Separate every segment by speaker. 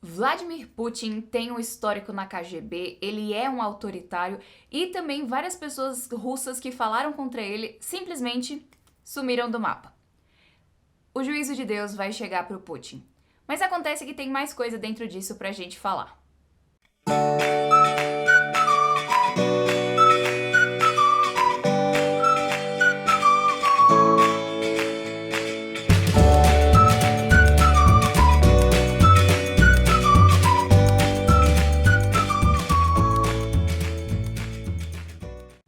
Speaker 1: Vladimir Putin tem um histórico na KGB, ele é um autoritário e também várias pessoas russas que falaram contra ele simplesmente sumiram do mapa. O juízo de Deus vai chegar pro Putin. Mas acontece que tem mais coisa dentro disso pra gente falar.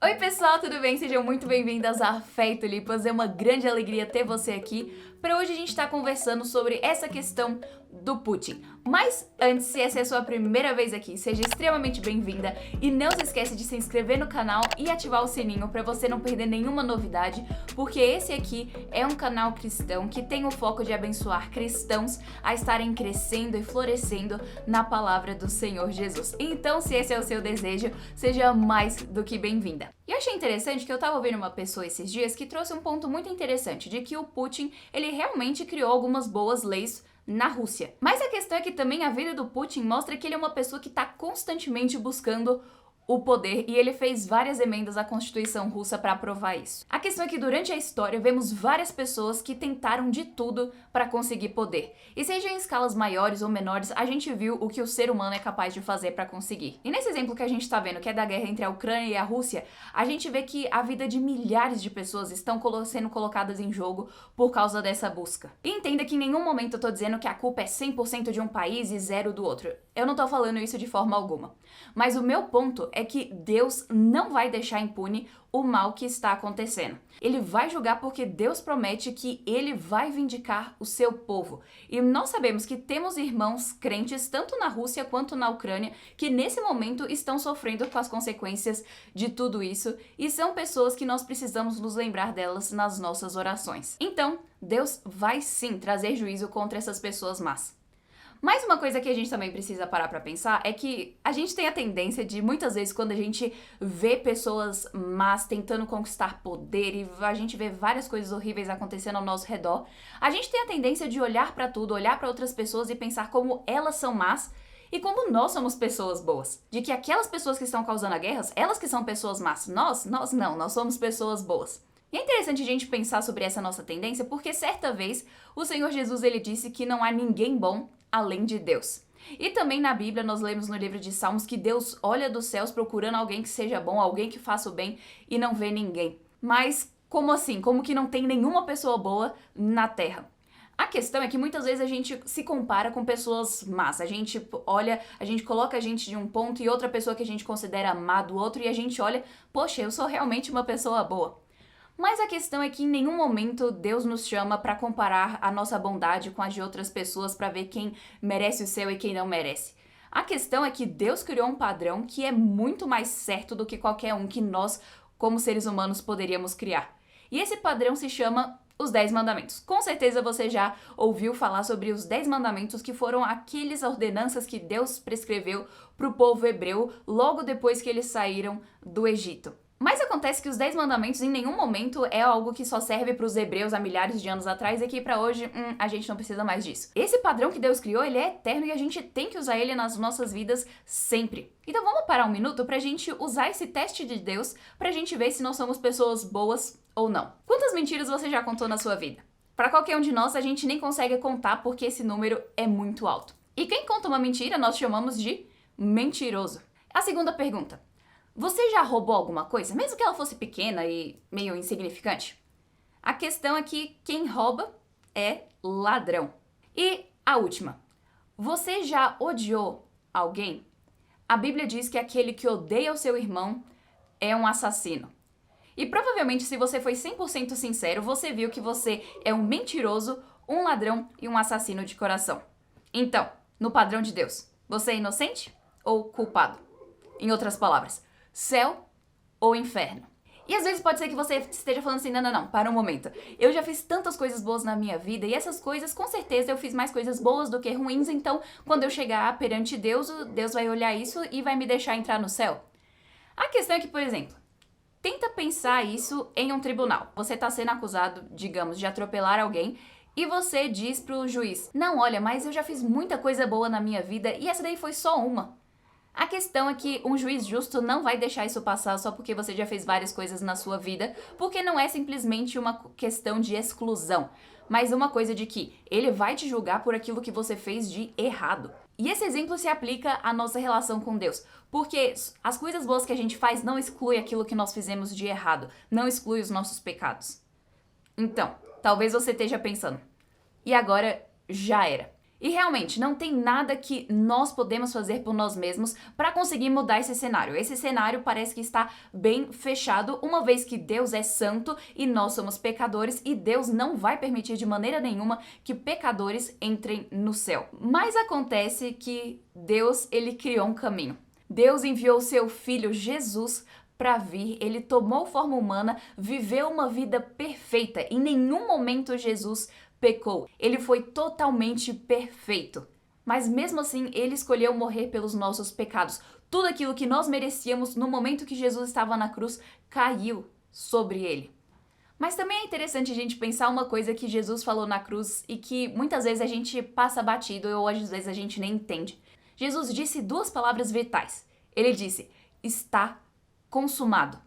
Speaker 1: Oi pessoal, tudo bem? Sejam muito bem-vindas a Fé e Tulipas. É uma grande alegria ter você aqui. Para hoje a gente está conversando sobre essa questão do Putin. Mas antes, se essa é a sua primeira vez aqui, seja extremamente bem-vinda e não se esquece de se inscrever no canal e ativar o sininho para você não perder nenhuma novidade, porque esse aqui é um canal cristão que tem o foco de abençoar cristãos a estarem crescendo e florescendo na palavra do Senhor Jesus. Então, se esse é o seu desejo, seja mais do que bem-vinda. E eu achei interessante que eu tava ouvindo uma pessoa esses dias que trouxe um ponto muito interessante, de que o Putin, ele realmente criou algumas boas leis na Rússia. Mas a questão é que também a vida do Putin mostra que ele é uma pessoa que está constantemente buscando o poder e ele fez várias emendas à Constituição russa para aprovar isso. A questão é que durante a história vemos várias pessoas que tentaram de tudo para conseguir poder. E seja em escalas maiores ou menores, a gente viu o que o ser humano é capaz de fazer para conseguir. E nesse exemplo que a gente está vendo, que é da guerra entre a Ucrânia e a Rússia, a gente vê que a vida de milhares de pessoas estão sendo colocadas em jogo por causa dessa busca. E entenda que em nenhum momento eu tô dizendo que a culpa é 100% de um país e zero do outro. Eu não tô falando isso de forma alguma. Mas o meu ponto é que Deus não vai deixar impune o mal que está acontecendo. Ele vai julgar porque Deus promete que ele vai vindicar o seu povo. E nós sabemos que temos irmãos crentes, tanto na Rússia quanto na Ucrânia, que nesse momento estão sofrendo com as consequências de tudo isso, e são pessoas que nós precisamos nos lembrar delas nas nossas orações. Então, Deus vai sim trazer juízo contra essas pessoas más. Mas uma coisa que a gente também precisa parar pra pensar é que a gente tem a tendência de, muitas vezes, quando a gente vê pessoas más tentando conquistar poder e a gente vê várias coisas horríveis acontecendo ao nosso redor, a gente tem a tendência de olhar pra tudo, olhar pra outras pessoas e pensar como elas são más e como nós somos pessoas boas. De que aquelas pessoas que estão causando as guerras, elas que são pessoas más. Nós não, nós somos pessoas boas. E é interessante a gente pensar sobre essa nossa tendência, porque certa vez o Senhor Jesus ele disse que não há ninguém bom além de Deus. E também na Bíblia nós lemos no livro de Salmos que Deus olha dos céus procurando alguém que seja bom, alguém que faça o bem e não vê ninguém. Mas como assim? Como que não tem nenhuma pessoa boa na Terra? A questão é que muitas vezes a gente se compara com pessoas más. A gente olha, a gente coloca a gente de um ponto e outra pessoa que a gente considera má do outro e a gente olha, poxa, eu sou realmente uma pessoa boa. Mas a questão é que em nenhum momento Deus nos chama para comparar a nossa bondade com a de outras pessoas para ver quem merece o céu e quem não merece. A questão é que Deus criou um padrão que é muito mais certo do que qualquer um que nós, como seres humanos, poderíamos criar. E esse padrão se chama os 10 mandamentos. Com certeza você já ouviu falar sobre os 10 mandamentos, que foram aquelas ordenanças que Deus prescreveu para o povo hebreu logo depois que eles saíram do Egito. Mas acontece que os 10 mandamentos em nenhum momento é algo que só serve para os hebreus há milhares de anos atrás e que para hoje, a gente não precisa mais disso. Esse padrão que Deus criou, ele é eterno e a gente tem que usar ele nas nossas vidas sempre. Então vamos parar um minuto pra gente usar esse teste de Deus pra gente ver se nós somos pessoas boas ou não. Quantas mentiras você já contou na sua vida? Para qualquer um de nós, a gente nem consegue contar porque esse número é muito alto. E quem conta uma mentira, nós chamamos de mentiroso. A segunda pergunta. Você já roubou alguma coisa, mesmo que ela fosse pequena e meio insignificante? A questão é que quem rouba é ladrão. E a última. Você já odiou alguém? A Bíblia diz que aquele que odeia o seu irmão é um assassino. E provavelmente, se você foi 100% sincero, você viu que você é um mentiroso, um ladrão e um assassino de coração. Então, no padrão de Deus, você é inocente ou culpado? Em outras palavras, céu ou inferno? E às vezes pode ser que você esteja falando assim, não, para um momento. Eu já fiz tantas coisas boas na minha vida e essas coisas, com certeza, eu fiz mais coisas boas do que ruins, então quando eu chegar perante Deus, Deus vai olhar isso e vai me deixar entrar no céu. A questão é que, por exemplo, tenta pensar isso em um tribunal. Você está sendo acusado, digamos, de atropelar alguém E você diz pro juiz: não, olha, mas eu já fiz muita coisa boa na minha vida e essa daí foi só uma. A questão é que um juiz justo não vai deixar isso passar só porque você já fez várias coisas na sua vida, porque não é simplesmente uma questão de exclusão, mas uma coisa de que ele vai te julgar por aquilo que você fez de errado. E esse exemplo se aplica à nossa relação com Deus, porque as coisas boas que a gente faz não exclui aquilo que nós fizemos de errado, não exclui os nossos pecados. Então, talvez você esteja pensando, e agora já era. E realmente, não tem nada que nós podemos fazer por nós mesmos para conseguir mudar esse cenário. Esse cenário parece que está bem fechado, uma vez que Deus é santo e nós somos pecadores e Deus não vai permitir de maneira nenhuma que pecadores entrem no céu. Mas acontece que Deus, ele criou um caminho. Deus enviou seu filho Jesus para vir, ele tomou forma humana, viveu uma vida perfeita. Em nenhum momento Jesus pecou. Ele foi totalmente perfeito. Mas mesmo assim, ele escolheu morrer pelos nossos pecados. Tudo aquilo que nós merecíamos no momento que Jesus estava na cruz caiu sobre ele. Mas também é interessante a gente pensar uma coisa que Jesus falou na cruz e que muitas vezes a gente passa batido ou às vezes a gente nem entende. Jesus disse duas palavras vitais. Ele disse: está consumado.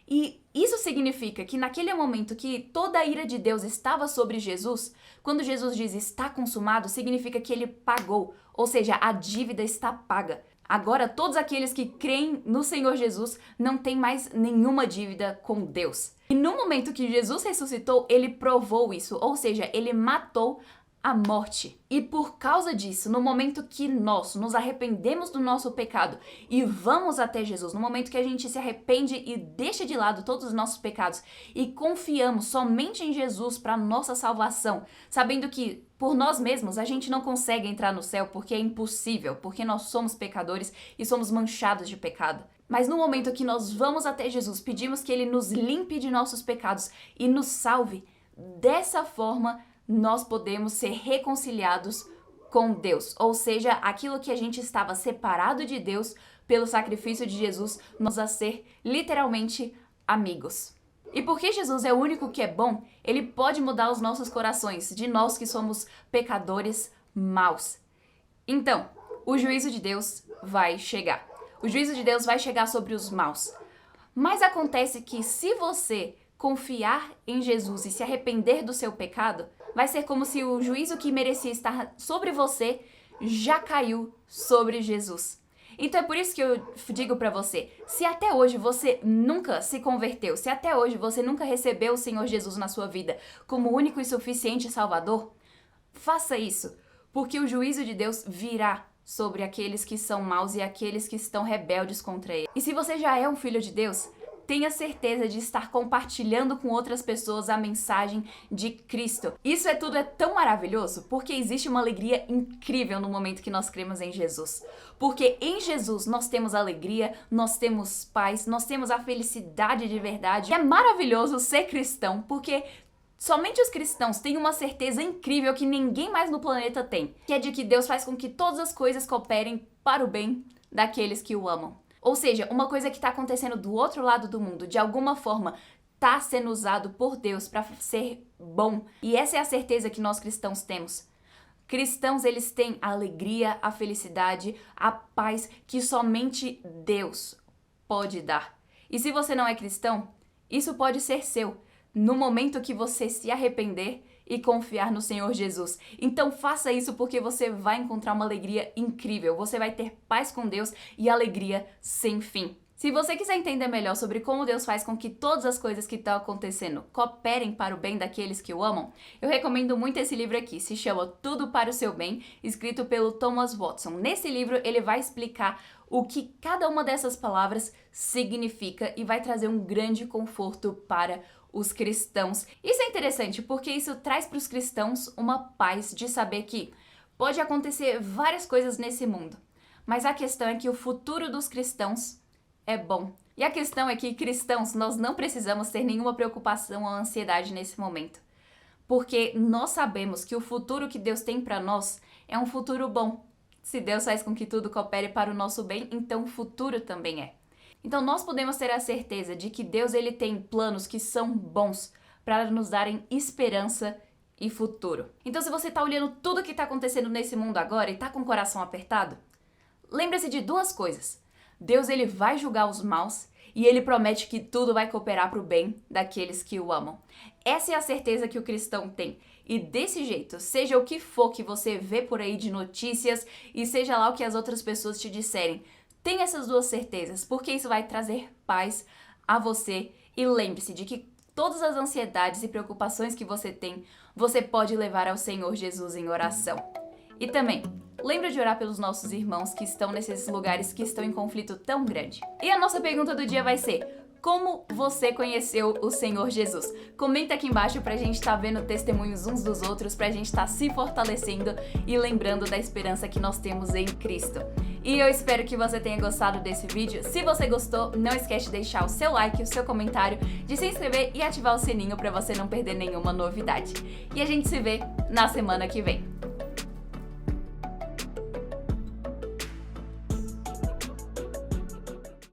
Speaker 1: E isso significa que naquele momento que toda a ira de Deus estava sobre Jesus, quando Jesus diz está consumado, significa que ele pagou, ou seja, a dívida está paga. Agora todos aqueles que creem no Senhor Jesus não têm mais nenhuma dívida com Deus. E no momento que Jesus ressuscitou, ele provou isso, ou seja, ele matou a morte. E por causa disso, no momento que nós nos arrependemos do nosso pecado e vamos até Jesus, no momento que a gente se arrepende e deixa de lado todos os nossos pecados e confiamos somente em Jesus para nossa salvação, sabendo que por nós mesmos a gente não consegue entrar no céu porque é impossível, porque nós somos pecadores e somos manchados de pecado. Mas no momento que nós vamos até Jesus, pedimos que ele nos limpe de nossos pecados e nos salve, dessa forma nós podemos ser reconciliados com Deus. Ou seja, aquilo que a gente estava separado de Deus pelo sacrifício de Jesus, nós a ser literalmente amigos. E porque Jesus é o único que é bom, ele pode mudar os nossos corações, de nós que somos pecadores maus. Então, o juízo de Deus vai chegar. O juízo de Deus vai chegar sobre os maus. Mas acontece que se você confiar em Jesus e se arrepender do seu pecado, vai ser como se o juízo que merecia estar sobre você já caiu sobre Jesus. Então é por isso que eu digo pra você, se até hoje você nunca se converteu, se até hoje você nunca recebeu o Senhor Jesus na sua vida como único e suficiente Salvador, faça isso, porque o juízo de Deus virá sobre aqueles que são maus e aqueles que estão rebeldes contra ele. E se você já é um filho de Deus, tenha certeza de estar compartilhando com outras pessoas a mensagem de Cristo. Isso tudo é tão maravilhoso porque existe uma alegria incrível no momento que nós cremos em Jesus. Porque em Jesus nós temos alegria, nós temos paz, nós temos a felicidade de verdade. É maravilhoso ser cristão porque somente os cristãos têm uma certeza incrível que ninguém mais no planeta tem, que é de que Deus faz com que todas as coisas cooperem para o bem daqueles que o amam. Ou seja, uma coisa que está acontecendo do outro lado do mundo, de alguma forma, está sendo usado por Deus para ser bom. E essa é a certeza que nós cristãos temos. Cristãos, eles têm a alegria, a felicidade, a paz que somente Deus pode dar. E se você não é cristão, isso pode ser seu no momento que você se arrepender e confiar no Senhor Jesus. Então faça isso porque você vai encontrar uma alegria incrível. Você vai ter paz com Deus e alegria sem fim. Se você quiser entender melhor sobre como Deus faz com que todas as coisas que estão acontecendo cooperem para o bem daqueles que o amam, eu recomendo muito esse livro aqui. Se chama Tudo para o Seu Bem, escrito pelo Thomas Watson. Nesse livro ele vai explicar o que cada uma dessas palavras significa e vai trazer um grande conforto para os cristãos. Isso é interessante porque isso traz para os cristãos uma paz de saber que pode acontecer várias coisas nesse mundo, mas a questão é que o futuro dos cristãos é bom. E a questão é que cristãos, nós não precisamos ter nenhuma preocupação ou ansiedade nesse momento, porque nós sabemos que o futuro que Deus tem para nós é um futuro bom. Se Deus faz com que tudo coopere para o nosso bem, então o futuro também é. Então nós podemos ter a certeza de que Deus ele tem planos que são bons para nos darem esperança e futuro. Então, se você tá olhando tudo que tá acontecendo nesse mundo agora e tá com o coração apertado, lembre-se de duas coisas. Deus, ele vai julgar os maus e ele promete que tudo vai cooperar para o bem daqueles que o amam. Essa é a certeza que o cristão tem. E desse jeito, seja o que for que você vê por aí de notícias e seja lá o que as outras pessoas te disserem, tenha essas duas certezas, porque isso vai trazer paz a você. E lembre-se de que todas as ansiedades e preocupações que você tem, você pode levar ao Senhor Jesus em oração. E também, lembra de orar pelos nossos irmãos que estão nesses lugares que estão em conflito tão grande. E a nossa pergunta do dia vai ser: como você conheceu o Senhor Jesus? Comenta aqui embaixo pra gente estar vendo testemunhos uns dos outros, pra gente estar se fortalecendo e lembrando da esperança que nós temos em Cristo. E eu espero que você tenha gostado desse vídeo. Se você gostou, não esquece de deixar o seu like, o seu comentário, de se inscrever e ativar o sininho pra você não perder nenhuma novidade. E a gente se vê na semana que vem.